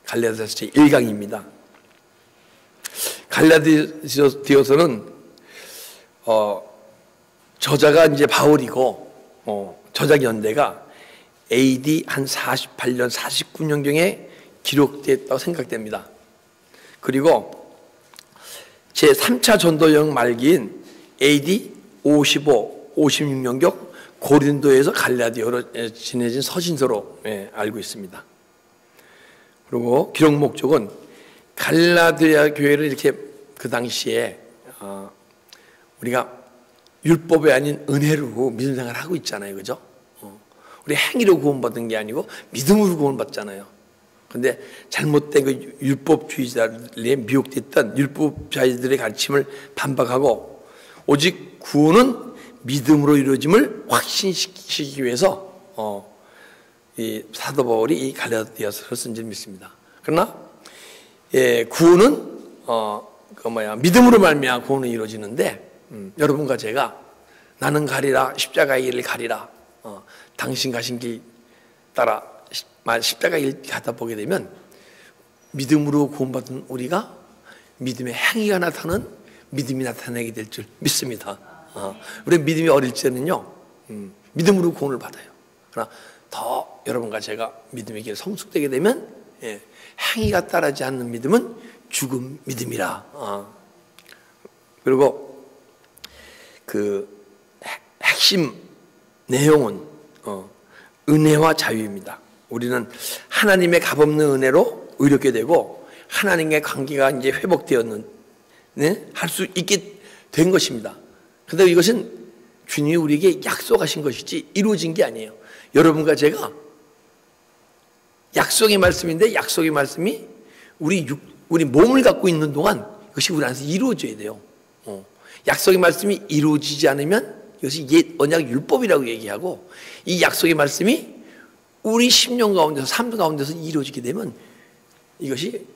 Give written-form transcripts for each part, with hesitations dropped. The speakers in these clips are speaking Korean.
갈라디아서 1강입니다. 갈라디아서는 저자가 이제 바울이고 저작 연대가 AD 한 48년, 49년경에 기록됐다고 생각됩니다. 그리고 제3차 전도 여행 말기인 AD 55, 56년경 고린도에서 갈라디아로 지내진 서신서로 알고 있습니다. 그리고 기록 목적은 갈라디아 교회를 이렇게 그 당시에 우리가 율법이 아닌 은혜로 믿음 생활을 하고 있잖아요. 그죠? 우리 행위로 구원받은 게 아니고 믿음으로 구원받잖아요. 근데 잘못된 그 율법주의자들에 미혹됐던 율법주의자들의 가르침을 반박하고 오직 구원은 믿음으로 이루어짐을 확신시키기 위해서 이 사도 바울이 이 갈라디아서를 쓴 줄 믿습니다. 그러나 구원은 믿음으로 말미암아 구원은 이루어지는데 여러분과 제가 나는 가리라 십자가의 길을 가리라 당신 가신 길 따라 십자가의 길 가다 보게 되면 믿음으로 구원받은 우리가 믿음의 행위가 나타나는 믿음이 나타나게 될 줄 믿습니다. 우리 믿음이 어릴 때는요 믿음으로 구원을 받아요. 그러나 더 여러분과 제가 믿음의 길에 성숙되게 되면 행위가 따르지 않는 믿음은 죽은 믿음이라. 그리고 그 핵심 내용은 은혜와 자유입니다. 우리는 하나님의 값없는 은혜로 의롭게 되고 하나님의 관계가 이제 회복되었는 할 수 있게 된 것입니다. 그런데 이것은 주님이 우리에게 약속하신 것이지 이루어진 게 아니에요. 여러분과 제가 약속의 말씀인데 약속의 말씀이 우리 몸을 갖고 있는 동안 이것이 우리 안에서 이루어져야 돼요. 약속의 말씀이 이루어지지 않으면 이것이 옛 언약 율법이라고 얘기하고 이 약속의 말씀이 우리 심령 가운데서 삶 가운데서 이루어지게 되면 이것이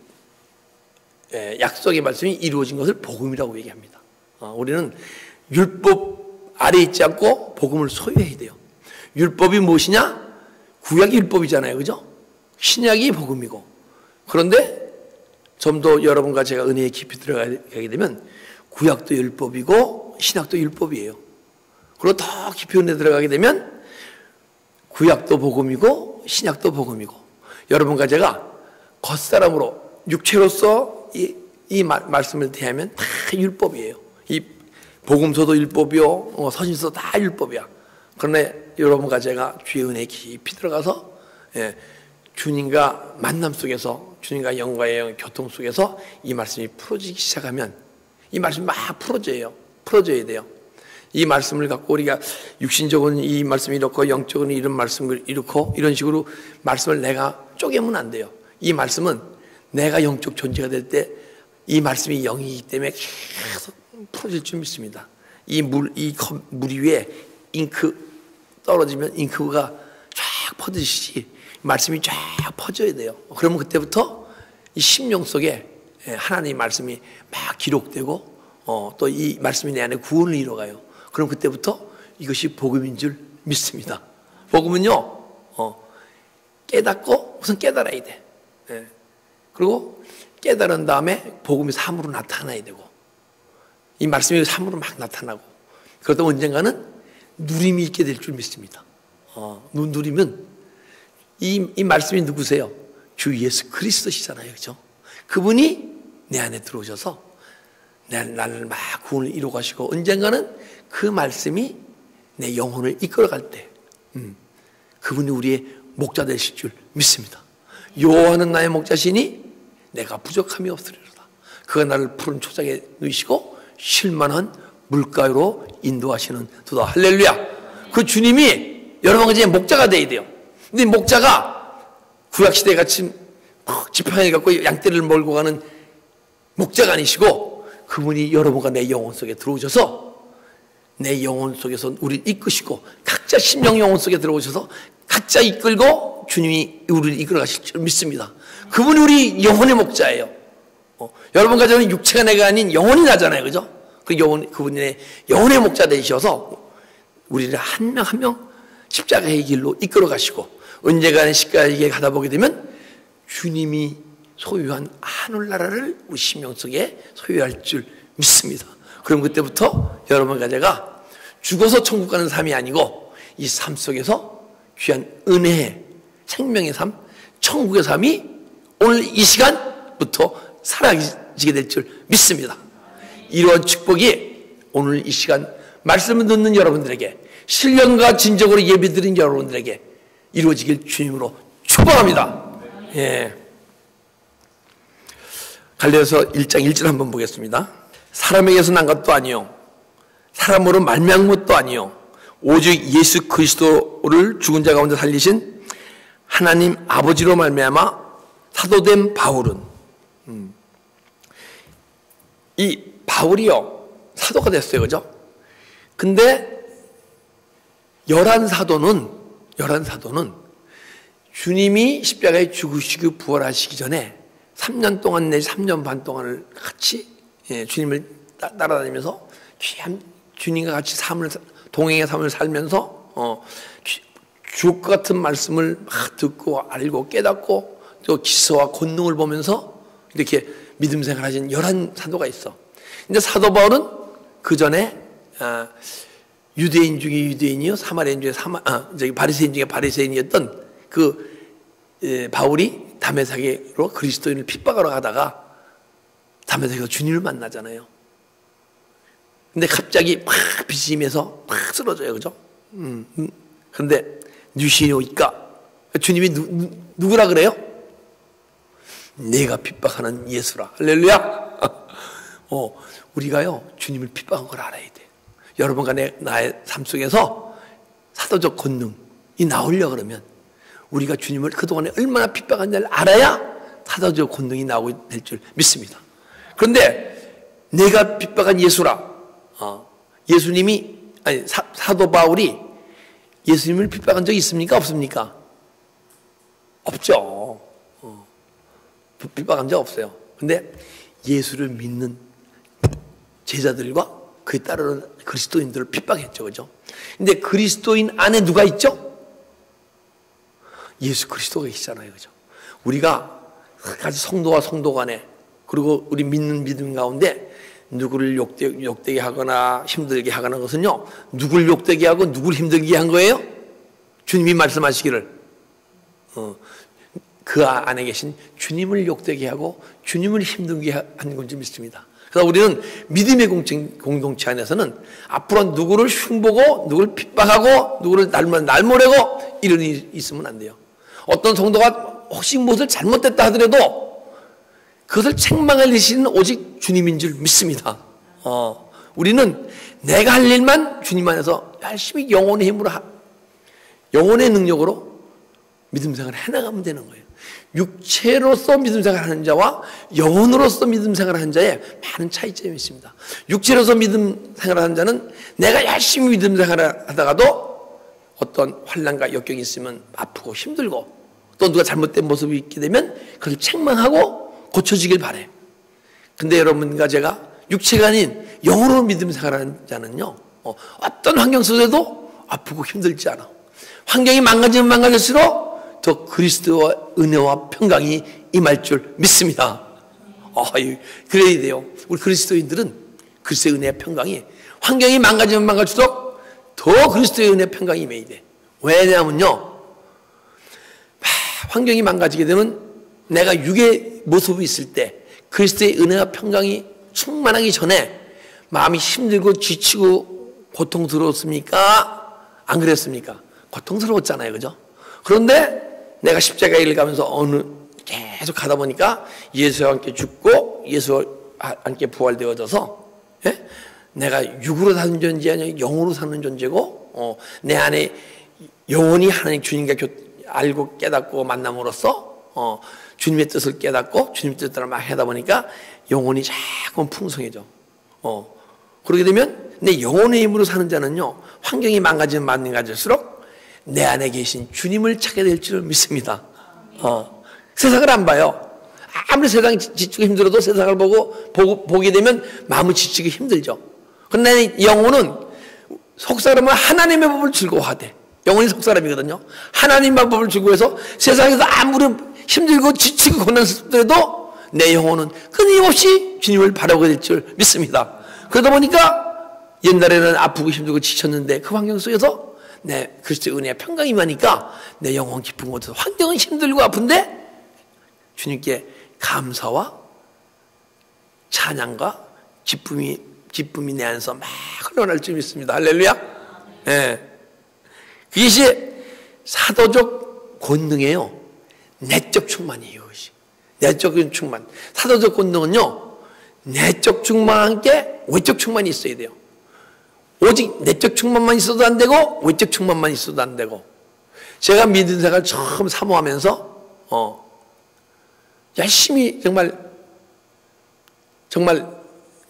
약속의 말씀이 이루어진 것을 복음이라고 얘기합니다. 우리는 율법 아래 있지 않고 복음을 소유해야 돼요. 율법이 무엇이냐? 구약이 율법이잖아요. 그죠? 신약이 복음이고. 그런데 좀 더 여러분과 제가 은혜에 깊이 들어가게 되면 구약도 율법이고 신약도 율법이에요. 그리고 더 깊이 은혜 들어가게 되면 구약도 복음이고 신약도 복음이고 여러분과 제가 겉사람으로 육체로서 이 말씀을 대하면 다 율법이에요. 이 복음서도 율법이요 서신서 다 율법이야. 그런데 여러분과 제가 주의 은혜에 깊이 들어가서 주님과 만남 속에서 주님과 영과의 교통 속에서 이 말씀이 풀어지기 시작하면 이 말씀이 막 풀어져야 돼요. 이 말씀을 갖고 우리가 육신적으로는 이 말씀이 이렇고 영적으로는 이런 말씀을 이렇고 이런 식으로 말씀을 내가 쪼개면 안 돼요. 이 말씀은 내가 영적 존재가 될 때 이 말씀이 영이기 때문에 계속 풀어질 줄 믿습니다. 이 물 위에 잉크 떨어지면 잉크가 쫙 퍼지듯이 말씀이 쫙 퍼져야 돼요. 그러면 그때부터 이 심령 속에 하나님의 말씀이 막 기록되고 또 이 말씀이 내 안에 구원을 이뤄가요. 그럼 그때부터 이것이 복음인 줄 믿습니다. 복음은요 깨닫고 우선 깨달아야 돼. 그리고 깨달은 다음에 복음이 삶으로 나타나야 되고 이 말씀이 삶으로 막 나타나고 그러다 언젠가는 누림이 있게 될 줄 믿습니다. 누리면 이 말씀이 누구세요? 주 예수 그리스도시잖아요. 그렇죠? 그분이 내 안에 들어오셔서 나를 막 구원을 이루어 가시고 언젠가는 그 말씀이 내 영혼을 이끌어갈 때 그분이 우리의 목자 되실 줄 믿습니다. 여호와는 나의 목자시니 내가 부족함이 없으리로다. 그가 나를 푸른 초장에 누이시고 쉴만한 물가로 인도하시는 도다. 할렐루야. 그 주님이 여러분과 제 목자가 되어야 돼요. 근데 목자가 구약시대 같이 지팡이 갖고 양떼를 몰고 가는 목자가 아니시고 그분이 여러분과 내 영혼 속에 들어오셔서 내 영혼 속에서 우리를 이끄시고 각자 심령 영혼 속에 들어오셔서 각자 이끌고 주님이 우리를 이끌어 가실 줄 믿습니다. 그분이 우리 영혼의 목자예요. 여러분과 저는 육체가 내가 아닌 영혼이 나잖아요. 그죠? 그분의 영혼의 목자 되셔서 우리를 한 명 한 명 십자가의 길로 이끌어 가시고 언젠가는 십자가의 길에 가다 보게 되면 주님이 소유한 하늘나라를 우리 심령 속에 소유할 줄 믿습니다. 그럼 그때부터 여러분과 제가 죽어서 천국 가는 삶이 아니고 이 삶 속에서 귀한 은혜의 생명의 삶, 천국의 삶이 오늘 이 시간부터 사라지게 될 줄 믿습니다. 이러한 축복이 오늘 이 시간 말씀을 듣는 여러분들에게, 신령과 진정으로 예배드린 여러분들에게 이루어지길 주님으로 축복합니다. 예. 갈라디아서 1장 1절 한번 보겠습니다. 사람에게서 난 것도 아니요 사람으로 말미암은 것도 아니요 오직 예수 그리스도를 죽은 자 가운데 살리신 하나님 아버지로 말미암아 사도된 바울은, 이 바울이요 사도가 됐어요, 그죠? 근데 열한 사도는 주님이 십자가에 죽으시고 부활하시기 전에 3년 동안 내지 3년 반 동안을 같이 주님을 따라다니면서 주님과 같이 동행의 삶을 살면서 주옥 같은 말씀을 막 듣고 알고 깨닫고 또 기서와 권능을 보면서 이렇게 믿음 생활하신 11사도가 있어. 근데 사도 바울은 그 전에 유대인 중에 유대인이요 사마리아인 중에 바리새인 중에 바리새인이었던 그 바울이 다메섹으로 그리스도인을 핍박하러 가다가 다메섹에서 주님을 만나잖아요. 근데 갑자기 막 빛이 임해서 막 쓰러져요, 그죠? 그런데 누시니 오니까 주님이 누구라 그래요? 내가 핍박하는 예수라. 할렐루야. 우리가요 주님을 핍박한 걸 알아야 돼. 여러분과 나의 삶 속에서 사도적 권능이 나오려고 그러면 우리가 주님을 그동안에 얼마나 핍박한지를 알아야 사도적 권능이 나오게 될 줄 믿습니다. 그런데 내가 핍박한 예수라. 예수님이 사도 바울이 예수님을 핍박한 적이 있습니까? 없습니까? 없죠. 핍박한 적 없어요. 근데 예수를 믿는 제자들과 그에 따르는 그리스도인들을 핍박했죠, 그죠? 근데 그리스도인 안에 누가 있죠? 예수 그리스도가 있잖아요, 그죠? 우리가 같이 성도와 성도 간에 그리고 우리 믿는 믿음 가운데 누구를 욕되게 하거나 힘들게 하거나 것은요, 누구를 욕되게 하고 누구를 힘들게 한 거예요? 주님이 말씀하시기를 그 안에 계신 주님을 욕되게 하고 주님을 힘들게 하는 건지 믿습니다. 그래서 우리는 믿음의 공동체 안에서는 앞으로 누구를 흉보고 누구를 핍박하고 누구를 날모래고 이런 일이 있으면 안 돼요. 어떤 성도가 혹시 무엇을 잘못됐다 하더라도 그것을 책망할 일은 오직 주님인 줄 믿습니다. 우리는 내가 할 일만 주님 안에서 열심히 영혼의 힘으로 영혼의 능력으로 믿음 생활을 해나가면 되는 거예요. 육체로서 믿음 생활하는 자와 영혼으로서 믿음 생활하는 자에 많은 차이점이 있습니다. 육체로서 믿음 생활하는 자는 내가 열심히 믿음 생활을 하다가도 어떤 환난과 역경이 있으면 아프고 힘들고 또 누가 잘못된 모습이 있게 되면 그걸 책망하고 고쳐지길 바래. 근데 여러분과 제가 육체가 아닌 영으로 믿음 생활하는 자는요, 어떤 환경 속에도 아프고 힘들지 않아. 환경이 망가지면 망가질수록 더 그리스도의 은혜와 평강이 임할 줄 믿습니다. 그래야 돼요. 우리 그리스도인들은 그리스도의 은혜와 평강이 환경이 망가지면 망가질수록 더 그리스도의 은혜와 평강이 임해야 돼. 왜냐하면요, 환경이 망가지게 되면 내가 육의 모습이 있을 때 그리스도의 은혜와 평강이 충만하기 전에 마음이 힘들고 지치고 고통스러웠습니까? 안 그랬습니까? 고통스러웠잖아요, 그죠? 그런데 내가 십자가의 길을 가면서 계속 가다 보니까 예수와 함께 죽고 예수와 함께 부활되어져서 내가 육으로 사는 존재 아니라 영으로 사는 존재고 내 안에 영원히 하나님 주님과 알고 깨닫고 만남으로써 주님의 뜻을 깨닫고 주님의 뜻대로 막 하다 보니까 영혼이 자꾸 풍성해져. 그러게 되면 내 영혼의 힘으로 사는 자는요, 환경이 망가지면 망가질수록 내 안에 계신 주님을 찾게 될 줄 믿습니다. 세상을 안 봐요. 아무리 세상이 지치고 힘들어도 세상을 보게 되면 마음을 지치기 힘들죠. 그런데 영혼은 속사람은 하나님의 법을 즐거워하되, 영혼이 속사람이거든요. 하나님의 법을 즐거워해서 세상에서 아무리 힘들고 지치고 고난스럽더라도 내 영혼은 끊임없이 주님을 바라보게 될 줄 믿습니다. 그러다 보니까 옛날에는 아프고 힘들고 지쳤는데 그 환경 속에서 내 그리스도의 은혜와 평강이 임하니까 내 영혼 깊은 곳에서 환경은 힘들고 아픈데 주님께 감사와 찬양과 기쁨이 내 안에서 막 흘러날 줄 믿습니다. 할렐루야. 예. 그것이 사도적 권능이에요. 내적 충만이에요. 내적 충만. 사도적 권능은요, 내적 충만과 함께 외적 충만이 있어야 돼요. 오직 내적 충만만 있어도 안 되고 외적 충만만 있어도 안 되고. 제가 믿음 생활 처음 사모하면서 열심히 정말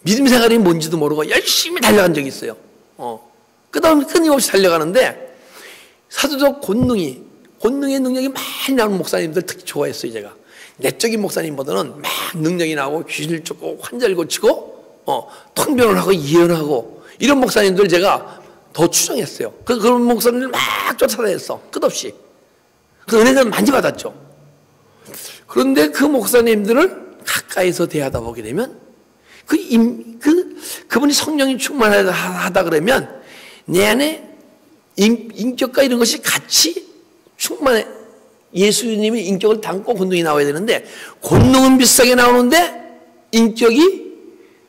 믿음 생활이 뭔지도 모르고 열심히 달려간 적이 있어요. 끊임없이 달려가는데 사도적 권능의 능력이 많이 나오는 목사님들 특히 좋아했어요. 제가 내적인 목사님보다는 막 능력이 나오고 귀신을 쫓고 환자를 고치고 통변을 하고 예언하고 이런 목사님들 제가 더 추종했어요. 그런 목사님들 막 쫓아다녔어. 끝없이. 그 은혜는 많이 받았죠. 그런데 그 목사님들을 가까이서 대하다 보게 되면 그분이 성령이 충만하다 그러면 내 안에 인격과 이런 것이 같이 충만해. 예수님의 인격을 담고 권능이 나와야 되는데 권능은 비슷하게 나오는데 인격이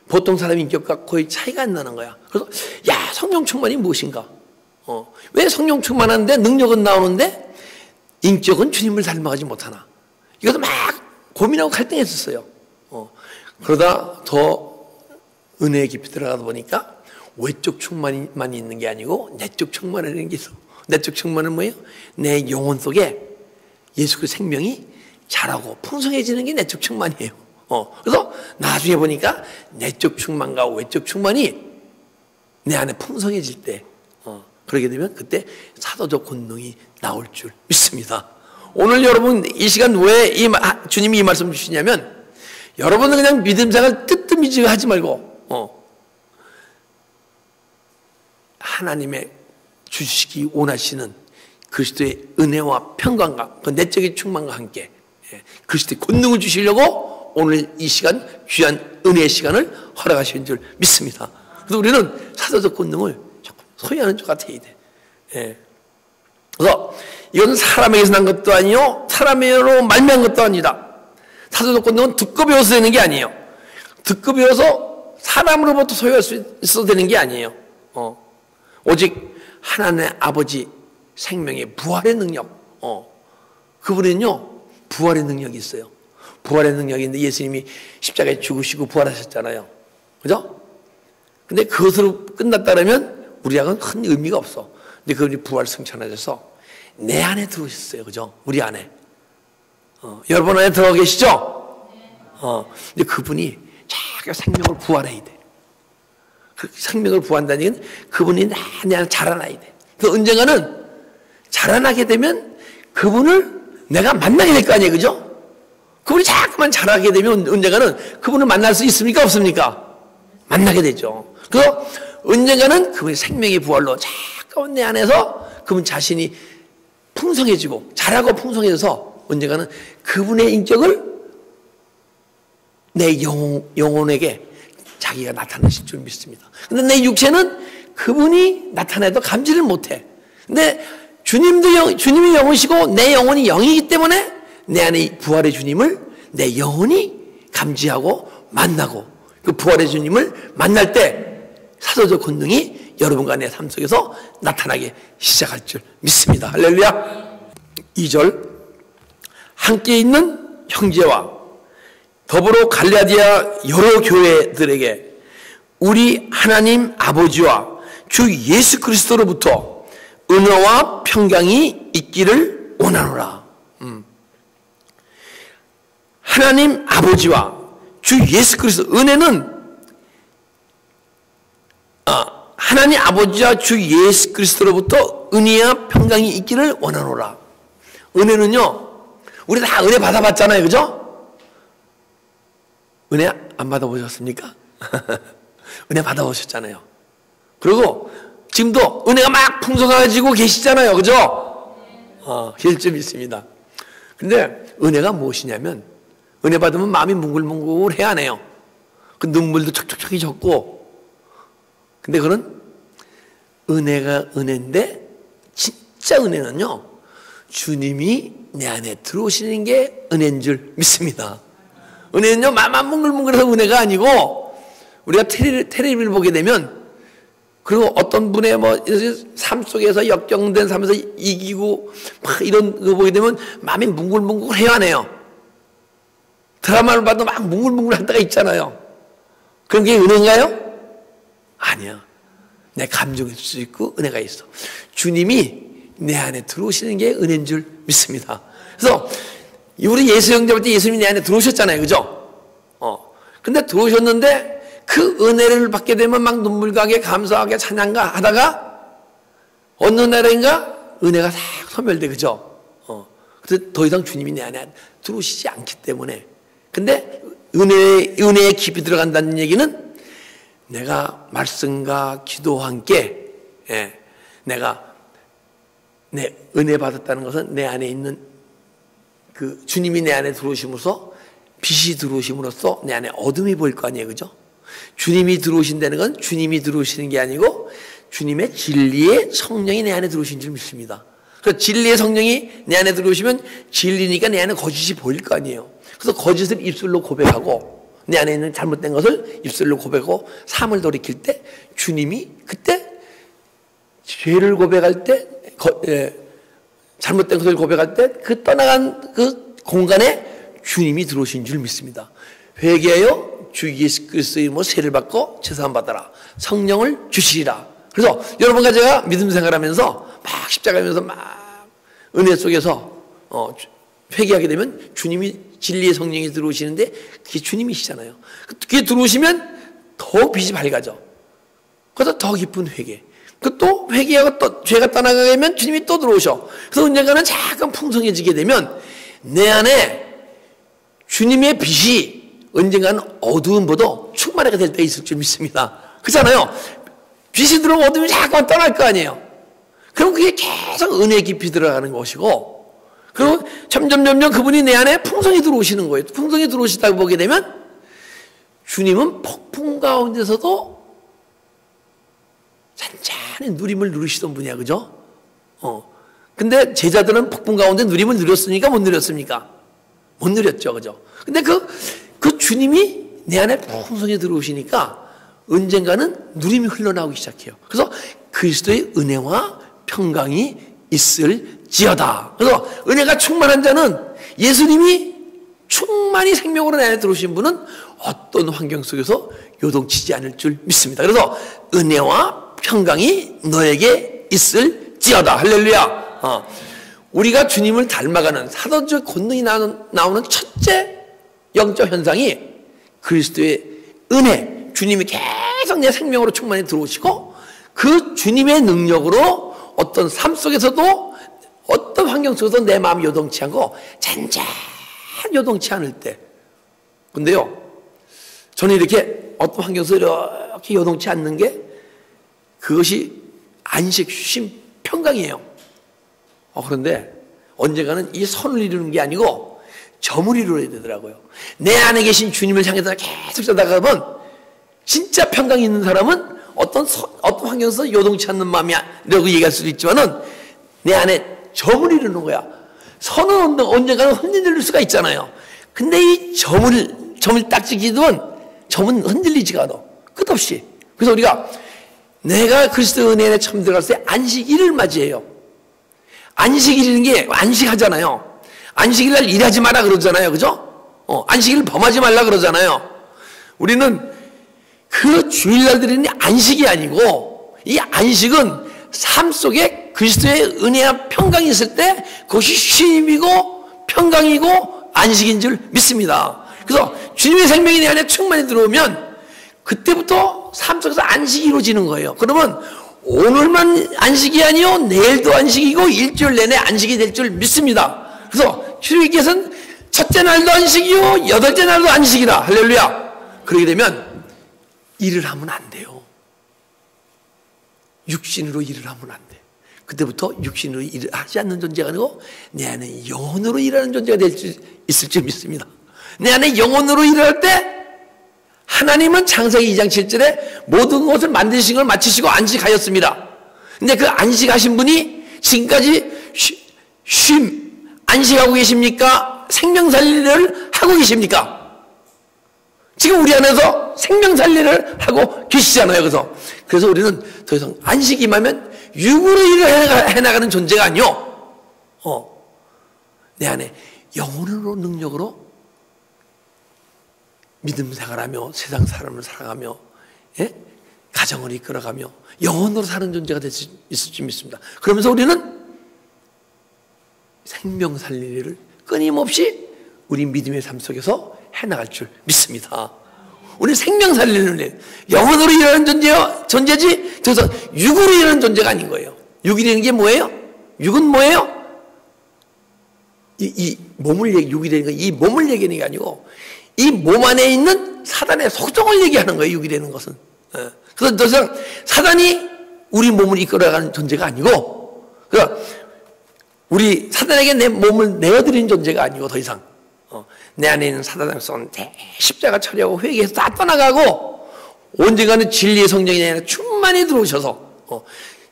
보통 사람 인격과 거의 차이가 안 나는 거야. 그래서 야, 성령 충만이 무엇인가? 왜 성령 충만한데 능력은 나오는데 인격은 주님을 닮아가지 못하나? 이것도 막 고민하고 갈등했었어요. 그러다 더 은혜에 깊이 들어가다 보니까 외적 충만만 있는 게 아니고 내적 충만이라는 게 있어. 내적 충만은 뭐예요? 내 영혼 속에 예수 그 생명이 자라고 풍성해지는 게 내적 충만이에요. 그래서 나중에 보니까 내적 충만과 외적 충만이 내 안에 풍성해질 때, 그러게 되면 그때 사도적 권능이 나올 줄 믿습니다. 오늘 여러분 이 시간 왜 주님이 이 말씀 주시냐면 여러분은 그냥 믿음 생활 뜨뜻미지가 하지 말고 하나님의 주시기 원하시는 그리스도의 은혜와 평강과 그 내적인 충만과 함께 그리스도의 권능을 주시려고 오늘 이 시간 귀한 은혜의 시간을 허락하신 줄 믿습니다. 그래서 우리는 사도적 권능을 조금 소유하는 것 같아야 돼. 그래서 이건 사람에게서 난 것도 아니요 사람으로 말미암은 것도 아니다. 사도적 권능은 듣고 배워서 되는 게 아니에요. 듣고 배워서 사람으로부터 소유할 수 있어도 되는 게 아니에요. 오직 하나님의 아버지 생명의 부활의 능력. 그분은요 부활의 능력이 있어요. 부활의 능력이 있는데 예수님이 십자가에 죽으시고 부활하셨잖아요. 그죠? 근데 그것으로 끝났다 그러면 우리하고는 큰 의미가 없어. 근데 그분이 부활 승천하셔서 내 안에 들어오셨어요. 그죠? 우리 안에. 여러분 안에 들어가 계시죠? 근데 그분이 자기 생명을 부활해야 돼. 그 생명을 부활한다는 얘기는 그분이 내 안에 자라나야 돼. 그 언젠가는 자라나게 되면 그분을 내가 만나게 될 거 아니에요. 그죠? 그분이 자꾸만 자라게 되면 언젠가는 그분을 만날 수 있습니까? 없습니까? 만나게 되죠. 그래서 언젠가는 그분의 생명의 부활로 자꾸 내 안에서 그분 자신이 풍성해지고 자라고 풍성해져서 언젠가는 그분의 인격을 내 영혼에게 자기가 나타나실 줄 믿습니다. 근데 내 육체는 그분이 나타나도 감지를 못해. 근데 주님이 영이시고 내 영혼이 영이기 때문에 내 안에 부활의 주님을 내 영혼이 감지하고 만나고 그 부활의 주님을 만날 때 사도적 권능이 여러분과 내 삶 속에서 나타나게 시작할 줄 믿습니다. 할렐루야. 2절 함께 있는 형제와 더불어 갈라디아 여러 교회들에게 우리 하나님 아버지와 주 예수 그리스도로부터 은혜와 평강이 있기를 원하노라. 하나님 아버지와 주 예수 그리스도 은혜는 하나님 아버지와 주 예수 그리스도로부터 은혜와 평강이 있기를 원하노라. 은혜는요 우리 다 은혜 받아봤잖아요. 그죠? 은혜 안 받아보셨습니까? 은혜 받아보셨잖아요. 그리고 지금도 은혜가 막 풍성해지고 계시잖아요. 그죠? 계실 줄 믿습니다. 근데 은혜가 무엇이냐면 은혜 받으면 마음이 뭉글뭉글해야 하네요. 그 눈물도 촉촉촉이 젖고. 근데 그건 은혜가 은혜인데 진짜 은혜는요, 주님이 내 안에 들어오시는 게 은혜인 줄 믿습니다. 은혜는요, 마음만 뭉글뭉글해서 은혜가 아니고, 우리가 텔레비를 보게 되면, 그리고 어떤 분의 삶 속에서 역경된 삶에서 이기고 막 이런 거 보게 되면 마음이 뭉글뭉글해야 하네요. 드라마를 봐도 막 뭉글뭉글할 때가 있잖아요. 그런 게 은혜인가요? 아니야. 내 감정일 수 있고 은혜가 있어. 주님이 내 안에 들어오시는 게 은혜인 줄 믿습니다. 그래서 우리 예수 형제 볼 때 예수님이 내 안에 들어오셨잖아요, 그죠? 근데 들어오셨는데 그 은혜를 받게 되면 막 눈물가게 감사하게 찬양가 하다가 어느 날인가 은혜가 싹 소멸돼, 그죠? 그래서 더 이상 주님이 내 안에 들어오시지 않기 때문에. 근데 은혜에 깊이 들어간다는 얘기는 내가 말씀과 기도와 함께, 내가 내 은혜 받았다는 것은 내 안에 있는 그 주님이 내 안에 들어오심으로써 빛이 들어오심으로써 내 안에 어둠이 보일 거 아니에요, 그죠? 주님이 들어오신다는 건 주님이 들어오시는 게 아니고 주님의 진리의 성령이 내 안에 들어오신 줄 믿습니다. 그래서 진리의 성령이 내 안에 들어오시면 진리니까 내 안에 거짓이 보일 거 아니에요. 그래서 거짓을 입술로 고백하고 내 안에 있는 잘못된 것을 입술로 고백하고 삶을 돌이킬 때 주님이 그때 죄를 고백할 때 잘못된 것을 고백할 때 그 떠나간 그 공간에 주님이 들어오신 줄 믿습니다. 회개하여 주 예수 그리스도의 이름으로 세를 받고 제사함 받아라. 성령을 주시리라. 그래서 여러분과 제가 믿음 생활하면서 막 십자가하면서 막 은혜 속에서 회개하게 되면 주님이 진리의 성령이 들어오시는데 그게 주님이시잖아요. 그게 들어오시면 더 빛이 밝아져. 그래서 더 깊은 회개. 또 회개하고 또 죄가 떠나가게 되면 주님이 또 들어오셔. 그래서 언젠가는 잠깐 풍성해지게 되면 내 안에 주님의 빛이 언젠가는 어두움보다 충만하게 될 때 있을 줄 믿습니다. 그렇잖아요. 빛이 들어오면 어둠이 잠깐 떠날 거 아니에요. 그럼 그게 계속 은혜 깊이 들어가는 것이고, 그리고 점점 그분이 내 안에 풍성히 들어오시는 거예요. 풍성히 들어오시다고 보게 되면 주님은 폭풍 가운데서도 잔잔히 누림을 누리시던 분이야, 그죠? 근데 제자들은 폭풍 가운데 누림을 누렸습니까? 못 누렸습니까? 못 누렸죠, 그죠? 근데 그 주님이 내 안에 풍성히 들어오시니까 언젠가는 누림이 흘러나오기 시작해요. 그래서 그리스도의 은혜와 평강이 있을지어다. 그래서 은혜가 충만한 자는 예수님이 충만히 생명으로 내 안에 들어오신 분은 어떤 환경 속에서 요동치지 않을 줄 믿습니다. 그래서 은혜와 평강이 너에게 있을지어다. 할렐루야. 우리가 주님을 닮아가는 사도적 권능이 나오는 첫째 영적 현상이 그리스도의 은혜, 주님이 계속 내 생명으로 충만히 들어오시고 그 주님의 능력으로 어떤 삶 속에서도 어떤 환경 속에서 내 마음이 요동치 않고 잔잔 요동치 않을 때. 근데요, 저는 이렇게 어떤 환경 속에서 이렇게 요동치 않는 게 그것이 안식, 쉼, 평강이에요. 그런데 언젠가는 이 선을 이루는 게 아니고 점을 이루어야 되더라고요. 내 안에 계신 주님을 향해서 계속 쫓아가면 진짜 평강이 있는 사람은 어떤 환경에서 요동치 않는 마음이라고 얘기할 수도 있지만은 내 안에 점을 이루는 거야. 선은 언젠가는 흔들릴 수가 있잖아요. 근데 이 점을 딱 지키면 점은 흔들리지가 않아. 끝없이. 그래서 우리가 내가 그리스도 은혜에 처음 들어갔을 때 안식일을 맞이해요. 안식일이라는 게 안식하잖아요. 안식일 날 일하지 마라 그러잖아요. 그죠? 안식일을 범하지 말라 그러잖아요. 우리는 그 주일날들이 안식이 아니고 이 안식은 삶 속에 그리스도의 은혜와 평강이 있을 때 그것이 쉼이고 평강이고 안식인 줄 믿습니다. 그래서 주님의 생명이 내 안에 충만히 들어오면 그때부터 삶 속에서 안식이 이루어지는 거예요. 그러면 오늘만 안식이 아니요 내일도 안식이고 일주일 내내 안식이 될 줄 믿습니다. 그래서 주님께서는 첫째 날도 안식이요 여덟째 날도 안식이라. 할렐루야. 그러게 되면 일을 하면 안 돼요. 육신으로 일을 하면 안 돼. 그때부터 육신으로 일하지 않는 존재가 아니고 내 안에 영혼으로 일하는 존재가 될 수 있을 줄 믿습니다. 내 안에 영혼으로 일할 때 하나님은 창세기 2장 7절에 모든 것을 만드신 걸 마치시고 안식하였습니다. 근데 그 안식하신 분이 지금까지 안식하고 계십니까? 생명 살리를 하고 계십니까? 지금 우리 안에서 생명 살리를 하고 계시잖아요. 그래서 우리는 더 이상 안식이 임하면 육으로 일을 해나가는 존재가 아니요. 내 안에 영혼으로 능력으로 믿음 생활하며 세상 사람을 살아가며 가정을 이끌어가며 영혼으로 사는 존재가 될 수 있을 줄 믿습니다. 그러면서 우리는 생명 살릴 일을 끊임없이 우리 믿음의 삶 속에서 해나갈 줄 믿습니다. 우리 생명 살리는 일, 영혼으로 일하는 존재지, 그래서 육으로 일하는 존재가 아닌 거예요. 육이라는 게 뭐예요? 육은 뭐예요? 이 몸을 육이라는 건 이 몸을 얘기하는 게 아니고 이 몸 안에 있는 사단의 속성을 얘기하는 거예요. 육이라는 것은. 그래서 더 이상 사단이 우리 몸을 이끌어가는 존재가 아니고, 그러니까 우리 사단에게 내 몸을 내어드리는 존재가 아니고 더 이상 내 안에 있는 사단을 쏜 십자가 처리하고 회개해서 다 떠나가고 언젠가는 진리의 성령이 아니라 충만히 들어오셔서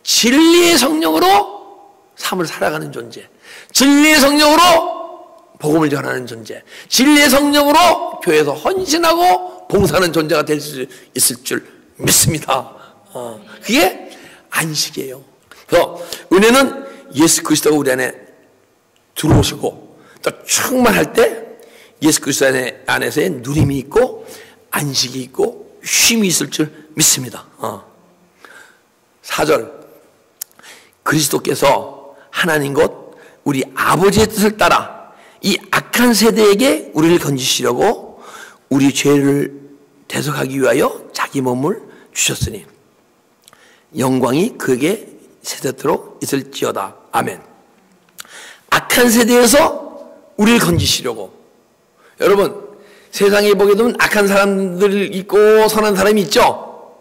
진리의 성령으로 삶을 살아가는 존재, 진리의 성령으로 복음을 전하는 존재, 진리의 성령으로 교회에서 헌신하고 봉사하는 존재가 될 수 있을 줄 믿습니다. 그게 안식이에요. 그래서 은혜는 예수 그리스도가 우리 안에 들어오시고 또 충만할 때 예수 그리스도 안에서의 누림이 있고 안식이 있고 쉼이 있을 줄 믿습니다. 4절, 그리스도께서 하나님 곧 우리 아버지의 뜻을 따라 이 악한 세대에게 우리를 건지시려고 우리 죄를 대속하기 위하여 자기 몸을 주셨으니 영광이 그에게 세대토록 있을지어다. 아멘. 악한 세대에서 우리를 건지시려고. 여러분, 세상에 보게 되면 악한 사람들 있고 선한 사람이 있죠?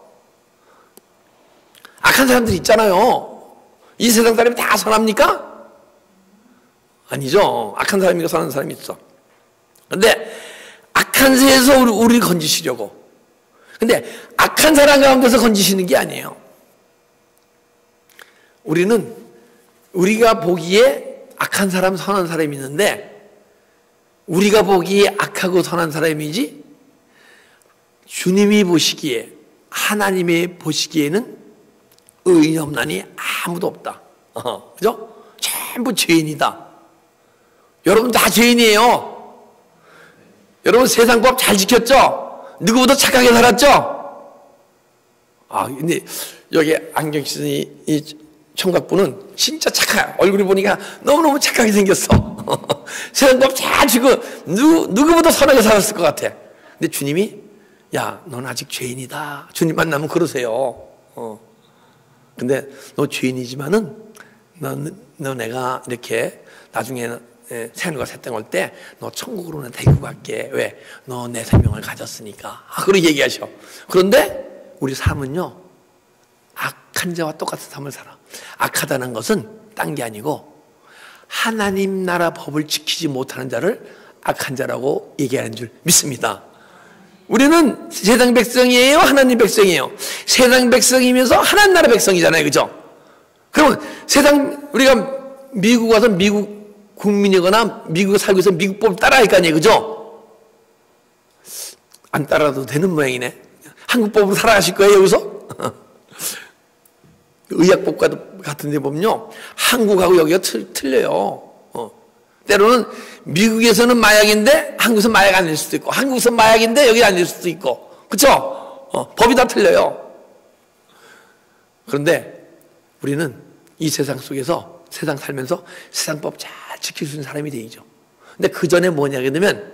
악한 사람들 있잖아요. 이 세상 사람이 다 선합니까? 아니죠. 악한 사람이고 선한 사람이 있어. 그런데 악한 세에서 우리를 건지시려고. 근데 악한 사람 가운데서 건지시는 게 아니에요. 우리가 보기에 악한 사람, 선한 사람이 있는데 우리가 보기에 악하고 선한 사람이지 주님이 보시기에, 하나님이 보시기에는 의인 없나니 아무도 없다. 그죠? 전부 죄인이다. 여러분 다 죄인이에요. 여러분 세상법 잘 지켰죠? 누구보다 착하게 살았죠? 근데 여기 안경 쓰는 이 총각분은 진짜 착해. 얼굴이 보니까 너무너무 착하게 생겼어. 세상법 잘 지고 누구보다 선하게 살았을 것 같아. 근데 주님이 야, 넌 아직 죄인이다. 주님 만나면 그러세요. 근데 너 죄인이지만은 너 내가 이렇게 나중에 새하늘과 새 땅 올 때 너 천국으로는 데리고 갈게. 왜? 너 내 생명을 가졌으니까. 그렇게 얘기하셔. 그런데 우리 삶은요, 악한 자와 똑같은 삶을 살아. 악하다는 것은 딴 게 아니고 하나님 나라 법을 지키지 못하는 자를 악한 자라고 얘기하는 줄 믿습니다. 우리는 세상 백성이에요? 하나님 백성이에요? 세상 백성이면서 하나님 나라 백성이잖아요. 그죠? 그러면 우리가 미국 와서 미국 국민이거나 미국에 살고 있어서 미국 법을 따라야 할 거 아니에요. 그죠? 안 따라도 되는 모양이네. 한국 법으로 살아가실 거예요, 여기서? 의학법 같은 데 보면요, 한국하고 여기가 틀려요. 때로는 미국에서는 마약인데 한국에서 마약 아닐 수도 있고, 한국에서 마약인데 여기 아닐 수도 있고, 그쵸? 법이 다 틀려요. 그런데 우리는 이 세상 속에서, 세상 살면서 세상법 잘 지킬 수 있는 사람이 되죠. 근데 그 전에 뭐냐 그러면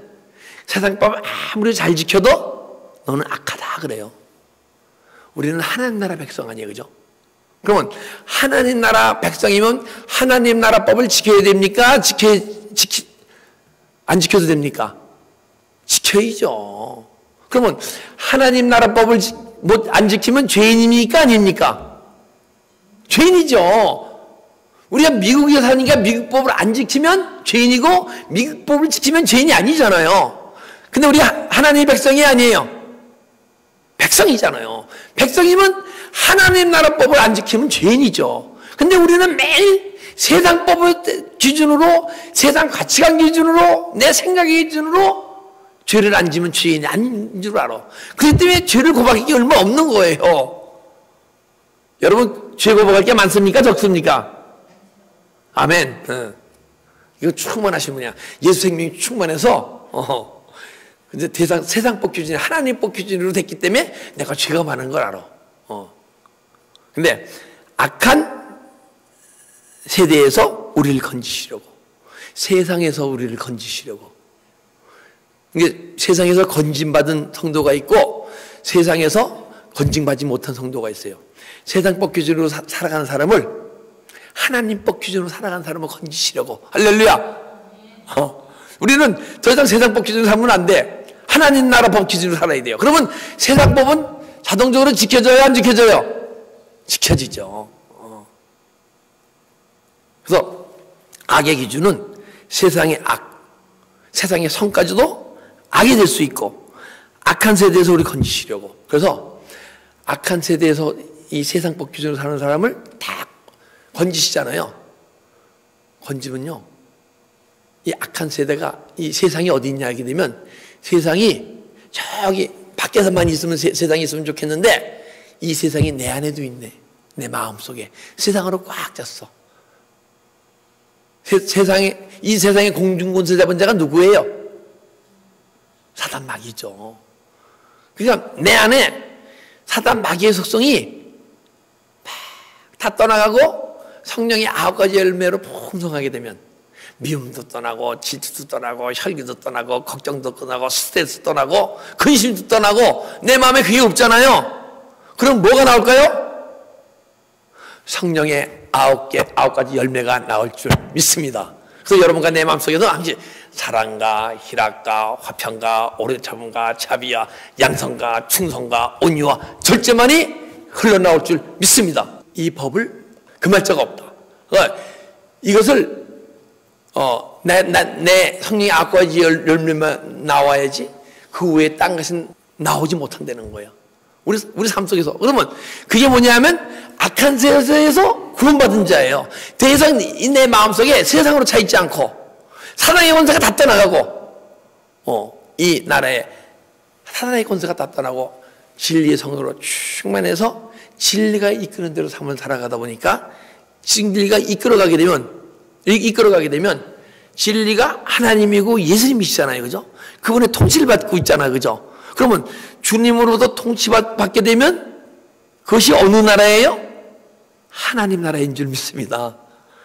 세상법 아무리 잘 지켜도 너는 악하다 그래요. 우리는 하나님 나라 백성 아니에요. 그죠? 그러면 하나님 나라 백성이면 하나님 나라 법을 지켜야 됩니까? 안 지켜도 됩니까? 지켜야죠. 그러면 하나님 나라 법을 안 지키면 죄인입니까? 아닙니까? 죄인이죠. 우리가 미국에 사니까 미국법을 안 지키면 죄인이고 미국법을 지키면 죄인이 아니잖아요. 근데 우리 하나님의 백성이 아니에요. 백성이잖아요. 백성이면 하나님 나라 법을 안 지키면 죄인이죠. 근데 우리는 매일 세상 법을 기준으로, 세상 가치관 기준으로, 내 생각의 기준으로 죄를 안 지면 죄인이 아닌 줄 알아. 그렇기 때문에 죄를 고백할 게 얼마 없는 거예요. 여러분, 죄 고백할 게 많습니까? 적습니까? 아멘. 이거 충만하신 분이야. 예수 생명이 충만해서, 근데 세상법 기준이 하나님법 기준으로 됐기 때문에 내가 죄가 많은 걸 알아. 근데 악한 세대에서 우리를 건지시려고, 세상에서 우리를 건지시려고. 이게 세상에서 건진받은 성도가 있고 세상에서 건진받지 못한 성도가 있어요. 세상법 기준으로 살아가는 사람을 하나님법 기준으로 살아가는 사람을 건지시려고. 할렐루야. 우리는 더 이상 세상법 기준으로 살면 안 돼. 하나님 나라 법 기준으로 살아야 돼요. 그러면 세상법은 자동적으로 지켜져요, 안 지켜져요? 지켜지죠. 그래서 악의 기준은 세상의 악, 세상의 성까지도 악이 될 수 있고, 악한 세대에서 우리 건지시려고. 그래서 악한 세대에서 이 세상법 기준으로 사는 사람을 다 건지시잖아요. 건지면요, 이 악한 세대가, 이 세상이 어디 있냐 하게 되면, 세상이 저기 밖에서만 있으면 세상이 있으면 좋겠는데 이 세상이 내 안에도 있네. 내 마음속에 세상으로 꽉 찼어. 이 세상의 공중권세 잡은 자가 누구예요? 사단 마귀죠. 그러니까 내 안에 사단 마귀의 속성이 다 떠나가고 성령의 9가지 열매로 풍성하게 되면 미움도 떠나고 질투도 떠나고 혈기도 떠나고 걱정도 떠나고 스트레스 떠나고 근심도 떠나고 내 마음에 그게 없잖아요. 그럼 뭐가 나올까요? 성령의 9가지 열매가 나올 줄 믿습니다. 그래서 여러분과 내 마음속에도 항상 사랑과 희락과 화평과 오래 참음과 자비와 양성과 충성과 온유와 절제만이 흘러나올 줄 믿습니다. 이 법을 금할 자가 없다. 이것을 내 성령의 9가지 열매만 나와야지 그 외에 딴 것은 나오지 못한다는 거예요. 우리 삶 속에서. 그러면 그게 뭐냐면 악한 세상에서 구원받은 자예요. 더 이상 내 마음속에 세상으로 차 있지 않고 사단의 권세가 다 떠나가고 이 나라에 사단의 권세가 다 떠나고 진리의 성으로 충만해서 진리가 이끄는 대로 삶을 살아가다 보니까 진리가 이끌어가게 되면 진리가 하나님이고 예수님이시잖아요. 그죠? 그분의 통치를 받고 있잖아요. 그죠? 그러면 주님으로부터 통치받게 되면 그것이 어느 나라예요? 하나님 나라인 줄 믿습니다.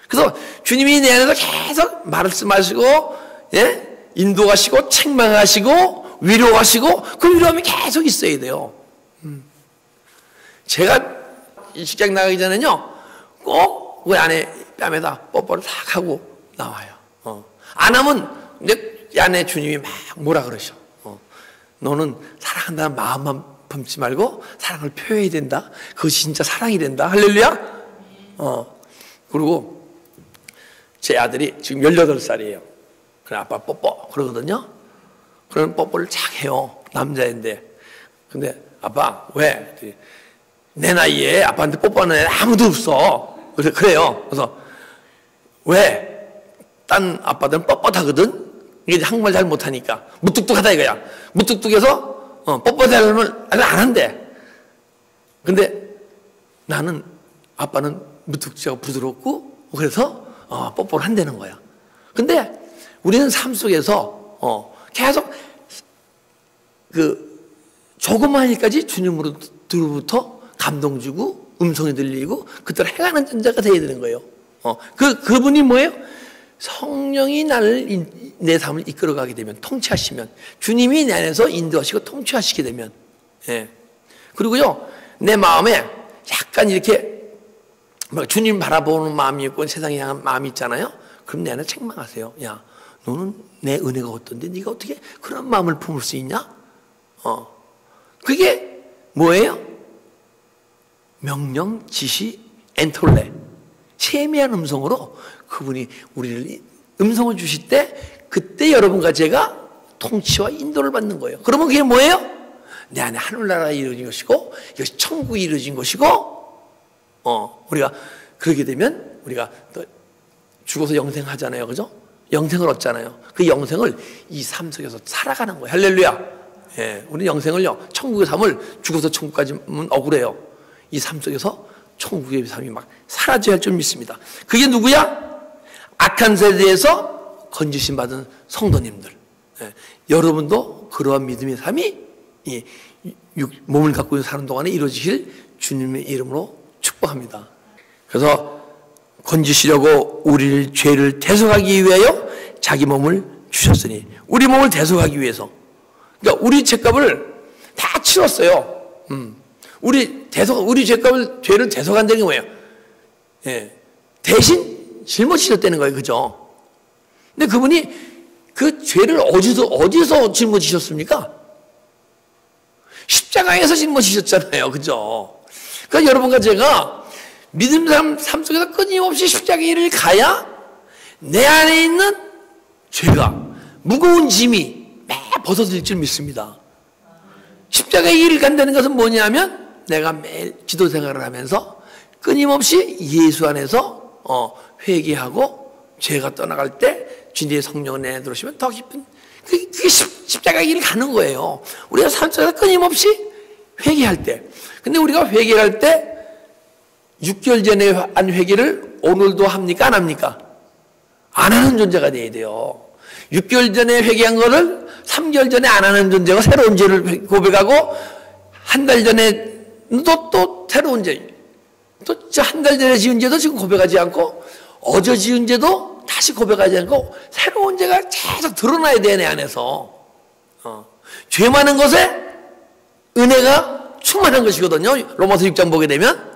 그래서 주님이 내 안에서 계속 말씀하시고, 예? 인도하시고, 책망하시고, 위로하시고, 그 위로함이 계속 있어야 돼요. 제가 이 직장 나가기 전에는요, 꼭 그 안에 뺨에다 뽀뽀를 탁 하고 나와요. 안 하면 내 안에 주님이 막 뭐라 그러셔. 너는 사랑한다는 마음만 품지 말고 사랑을 표해야 된다. 그것이 진짜 사랑이 된다. 할렐루야. 그리고 제 아들이 지금 18살이에요. 그래 아빠 뽀뽀 그러거든요. 그런 뽀뽀를 착 해요. 남자인데. 근데 아빠 왜? 내 나이에 아빠한테 뽀뽀하는 애 아무도 없어. 그래요. 그래서 왜? 딴 아빠들은 뻣뻣하거든. 이게 한국말 잘 못하니까 무뚝뚝하다 이거야. 무뚝뚝해서 뻣뻣하면 안 한대. 근데 나는 아빠는 무뚝뚝하고 부드럽고 그래서 뽀뽀를 한다는 거야. 근데 우리는 삶 속에서 계속 그 조그만 일까지 주님으로부터 감동 주고 음성이 들리고 그대로 행하는 존재가 되어야 되는 거예요. 그분이 뭐예요? 성령이 내 삶을 이끌어가게 되면, 통치하시면, 주님이 내 안에서 인도하시고 통치하시게 되면, 예. 그리고요, 내 마음에 약간 이렇게 주님 바라보는 마음이 있고 세상에 향한 마음이 있잖아요. 그럼 내 안에 책망하세요. 야, 너는 내 은혜가 어떤데 네가 어떻게 그런 마음을 품을 수 있냐? 그게 뭐예요? 명령, 지시, 엔톨레. 체미한 음성으로 그분이 우리를 음성을 주실 때 그때 여러분과 제가 통치와 인도를 받는 거예요. 그러면 그게 뭐예요? 내 안에 하늘나라가 이루어진 것이고 이것이 천국이 이루어진 것이고 우리가 그러게 되면 우리가 또 죽어서 영생하잖아요. 그죠? 영생을 얻잖아요. 그 영생을 이 삶 속에서 살아가는 거예요. 할렐루야. 예, 우리 영생을요, 천국의 삶을 죽어서 천국까지는 억울해요. 이 삶 속에서 천국의 삶이 막 사라져야 할 줄 믿습니다. 그게 누구야? 악한 세대에서 건지심 받은 성도님들. 예, 여러분도 그러한 믿음의 삶이 몸을 갖고 사는 동안에 이루어지길 주님의 이름으로 축복합니다. 그래서 건지시려고 우리를 죄를 대속하기 위하여 자기 몸을 주셨으니, 우리 몸을 대속하기 위해서, 그러니까 우리 죄값을 다 치렀어요. 우리 죄값을, 죄를 대속한다는 게 뭐예요? 예, 대신 짊어지셨다는 거예요. 그죠? 근데 그분이 그 죄를 어디서 짊어지셨습니까? 십자가에서 짊어지셨잖아요. 그죠? 그러니까 여러분과 제가 믿음 삶 속에서 끊임없이 십자가의 일을 가야 내 안에 있는 죄가, 무거운 짐이 매 벗어질 줄 믿습니다. 십자가의 일을 간다는 것은 뭐냐면 내가 매일 기도 생활을 하면서 끊임없이 예수 안에서 회개하고 죄가 떠나갈 때 주님의 성령을 내 안에 들어오시면 더 깊은 그게 십자가의 일을 가는 거예요. 우리가 삶 속에서 끊임없이 회개할 때, 근데 우리가 회개할 때 6개월 전에 한 회개를 오늘도 합니까? 안 합니까? 안 하는 존재가 돼야 돼요. 6개월 전에 회개한 거를 3개월 전에 안 하는 존재가 새로운 죄를 고백하고, 한 달 전에 또 새로운 죄, 또 한 달 전에 지은 죄도 지금 고백하지 않고, 어제 지은 죄도 다시 고백하지 않고, 새로운 죄가 계속 드러나야 돼, 내 안에서. 죄 많은 것에 은혜가 충만한 것이거든요. 로마서 6장 보게 되면.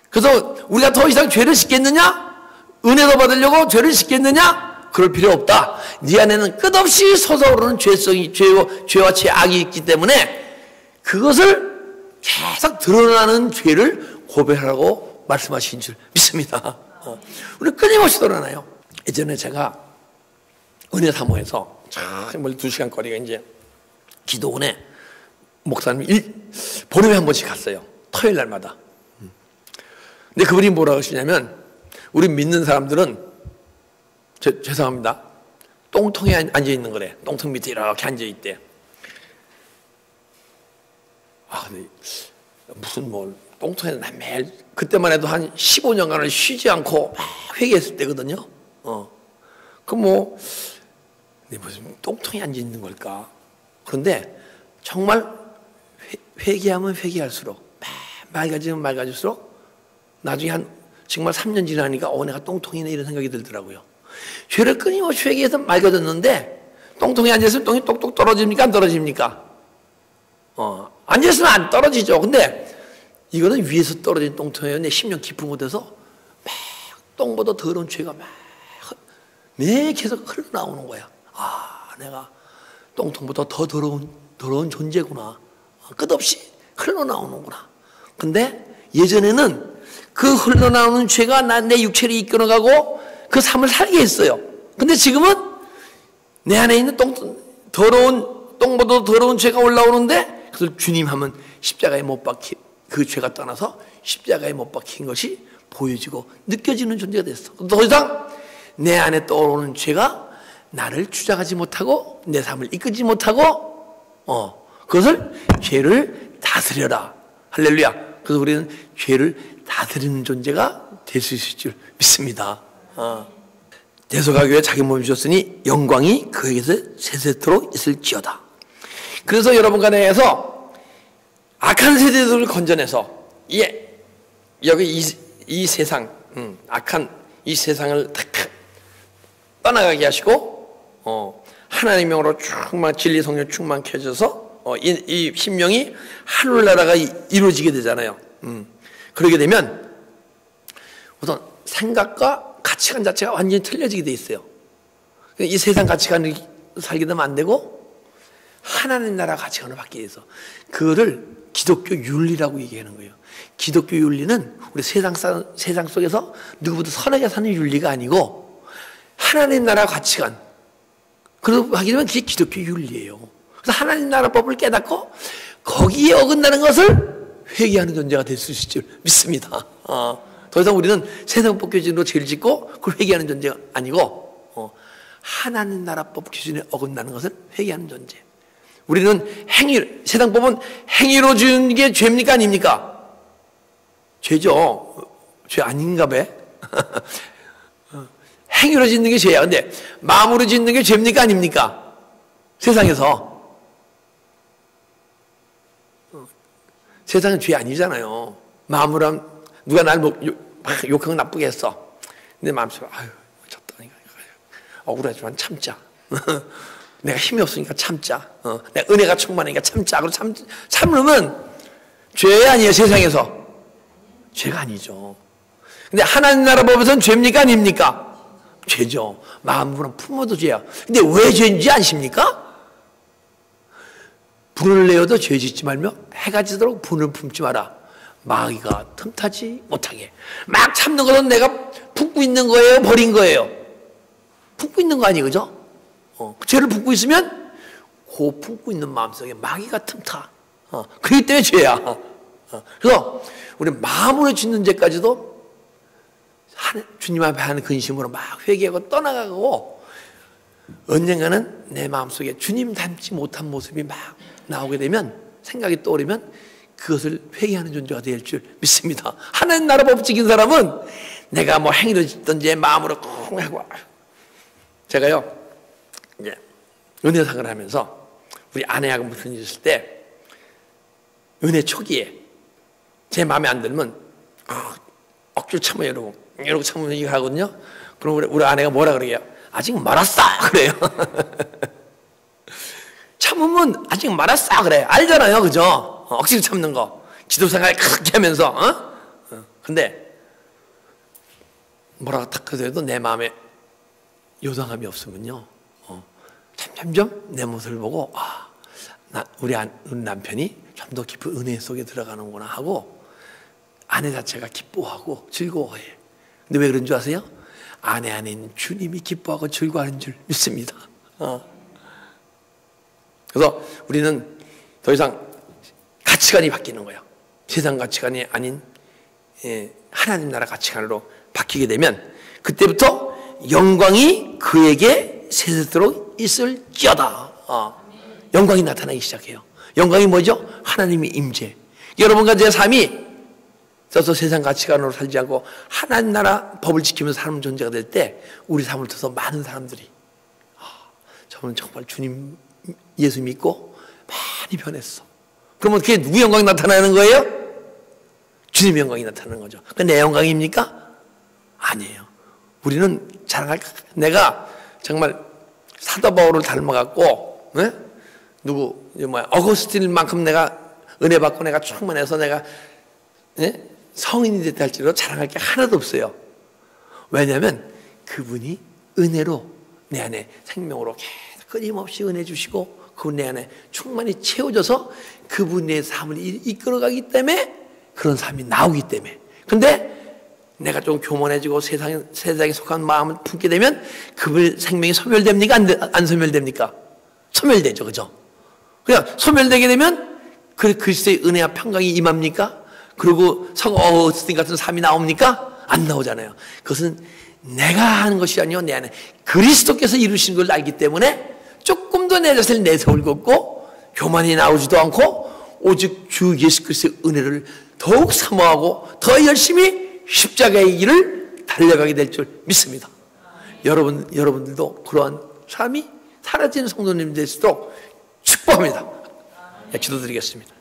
그래서 우리가 더 이상 죄를 짓겠느냐? 은혜도 받으려고 죄를 짓겠느냐? 그럴 필요 없다. 네 안에는 끝없이 솟아오르는 죄와 죄악이 있기 때문에 그것을 계속 드러나는 죄를 고백하라고 말씀하신 줄 믿습니다. 우리 끊임없이 드러나요. 예전에 제가 은혜 사모에서 멀리 2시간 거리가 이제 기도원에 목사님이 보름에 한 번씩 갔어요. 토요일 날마다. 근데 그분이 뭐라고 하시냐면, 우리 믿는 사람들은, 죄송합니다, 똥통에 앉아있는 거래. 똥통 밑에 이렇게 앉아있대. 근데 무슨 똥통에 매일, 그때만 해도 한 15년간을 쉬지 않고 막 회개했을 때거든요. 근데 무슨 똥통에 앉아있는 걸까? 그런데 정말 회개하면 회개할수록, 맑아지면 맑아질수록, 나중에 정말 3년 지나니까 내가 똥통이네 이런 생각이 들더라고요. 죄를 끊임없이 회개해서 맑아졌는데 똥통에 앉아있으면 똥이 똑똑 떨어집니까? 안 떨어집니까? 앉아있으면 안 떨어지죠. 근데 이거는 위에서 떨어진 똥통이에요. 내 심령 깊은 곳에서 막 똥보다 더러운 죄가 막 계속 흘러나오는 거야. 내가 똥통보다 더 더러운 존재구나. 끝없이 흘러나오는구나. 근데 예전에는 그 흘러나오는 죄가 내 육체를 이끌어가고 그 삶을 살게 했어요. 근데 지금은 내 안에 있는 똥보다 더러운 죄가 올라오는데, 그래서 주님 하면 십자가에 못 박힌 그 죄가 떠나서 십자가에 못 박힌 것이 보여지고 느껴지는 존재가 됐어. 더 이상 내 안에 떠오르는 죄가 나를 주장하지 못하고 내 삶을 이끌지 못하고 그것을 죄를 다스려라. 할렐루야. 그래서 우리는 죄를 다스리는 존재가 될 수 있을 줄 믿습니다. 대속하기 위해 자기 몸을 주셨으니 영광이 그에게서 세세토록 있을지어다. 그래서 여러분 간에서 악한 세대들을 건져내서 여기 이 세상, 악한 이 세상을 탁 떠나가게 하시고 하나님의 충만, 진리 성령 충만케 해줘서 이 심령이 하늘나라가 이루어지게 되잖아요. 그러게 되면 우선 생각과 가치관 자체가 완전히 틀려지게 돼 있어요. 이 세상 가치관을 살게 되면 안 되고 하나님 나라 가치관을 받게 돼서 그거를 기독교 윤리라고 얘기하는 거예요. 기독교 윤리는 우리 세상 속에서 누구보다 선하게 사는 윤리가 아니고 하나님 나라 가치관, 그러고 하게 되면 그게 기독교 윤리예요. 그래서 하나님 나라 법을 깨닫고 거기에 어긋나는 것을 회개하는 존재가 될 수 있을 줄 믿습니다. 더 이상 우리는 세상 법 기준으로 죄를 짓고 그걸 회개하는 존재가 아니고 하나님 나라 법 기준에 어긋나는 것을 회개하는 존재. 우리는 세상 법은 행위로 주는 게 죄입니까 아닙니까? 죄죠. 죄 아닌가 봐. 행위로 짓는 게 죄야. 근데 마음으로 짓는 게 죄입니까 아닙니까? 세상에서. 세상은 죄 아니잖아요. 마음으로 하면 누가 날 욕하고 나쁘게 했어. 근데 마음속으로 아유 졌다니까 억울하지만 참자. 내가 힘이 없으니까 참자. 내가 은혜가 충만하니까 참자. 그리고 참으면 죄 아니에요. 세상에서. 죄가 아니죠. 근데 하나님 나라 법에서는 죄입니까 아닙니까? 죄죠. 마음으로 품어도 죄야. 근데 왜 죄인지 아십니까? 분을 내어도 죄 짓지 말며 해가 지도록 분을 품지 마라. 마귀가 틈타지 못하게. 막 참는 것은 내가 품고 있는 거예요? 버린 거예요? 품고 있는 거 아니에요? 그죠? 죄를 품고 있으면 그 품고 있는 마음속에 마귀가 틈타. 그렇기 때문에 죄야. 그래서 우리 마음으로 짓는 죄까지도 주님 앞에 하는 근심으로 막 회개하고 떠나가고 언젠가는 내 마음속에 주님 닮지 못한 모습이 막 나오게 되면 생각이 떠오르면 그것을 회개하는 존재가 될 줄 믿습니다. 하나님 나라 법 지킨 사람은 내가 뭐 행위로 짓든지 마음으로 꼭 하고 제가요 이제 은혜상을 하면서 우리 아내하고 무슨 일 있을 때 은혜 초기에 제 마음에 안 들면 억지로 참아요. 이러고 참으면 이거 하거든요. 그럼 우리 아내가 뭐라 그러게요? 아직 멀었어 그래요. 참으면 아직 멀었어 그래. 알잖아요. 그죠? 억지로 참는 거. 기도 생활 크게 하면서 근데 뭐라고 딱 해도 내 마음에 요동함이 없으면요 점점 내 모습을 보고 우리 남편이 좀 더 깊은 은혜 속에 들어가는구나 하고 아내 자체가 기뻐하고 즐거워해. 근데 왜 그런 줄 아세요? 아내 안에 있는 주님이 기뻐하고 즐거워하는 줄 믿습니다. 그래서 우리는 더 이상 가치관이 바뀌는 거예요. 세상 가치관이 아닌 하나님 나라 가치관으로 바뀌게 되면 그때부터 영광이 그에게 세세토록 있을지어다. 영광이 나타나기 시작해요. 영광이 뭐죠? 하나님의 임재. 여러분과 제 삶이 써서 세상 가치관으로 살지 않고 하나님 나라 법을 지키면서 사는 존재가 될 때 우리 삶을 통해서 많은 사람들이 저는 정말 주님 예수 믿고 많이 변했어. 그러면 그게 누구 영광이 나타나는 거예요? 주님의 영광이 나타나는 거죠. 그게 내 영광입니까? 아니에요. 우리는 내가 정말 사도 바울을 닮아갖고 어거스틴만큼 내가 은혜 받고 내가 충만해서 내가 성인이 됐다 할지라도 자랑할 게 하나도 없어요. 왜냐하면 그분이 은혜로 내 안에 생명으로 계속 끊임없이 은혜 주시고 그분 내 안에 충만히 채워져서 그분의 삶을 이끌어가기 때문에 그런 삶이 나오기 때문에. 근데 내가 좀 교만해지고 세상에 속한 마음을 품게 되면 그분의 생명이 소멸됩니까? 안 소멸됩니까? 소멸되죠. 그죠? 그냥 소멸되게 되면 그리스도의 은혜와 평강이 임합니까? 그리고 성 어거스틴 같은 삶이 나옵니까? 안 나오잖아요. 그것은 내가 하는 것이 아니요 내 안에 그리스도께서 이루신 걸 알기 때문에 조금도 내 자신을 내세울고 교만이 나오지도 않고 오직 주 예수 그리스도의 은혜를 더욱 사모하고 더 열심히 십자가의 길을 달려가게 될 줄 믿습니다. 여러분들도 그러한 삶이 사라지는 성도님 될 수 있도록 축복합니다. 기도드리겠습니다.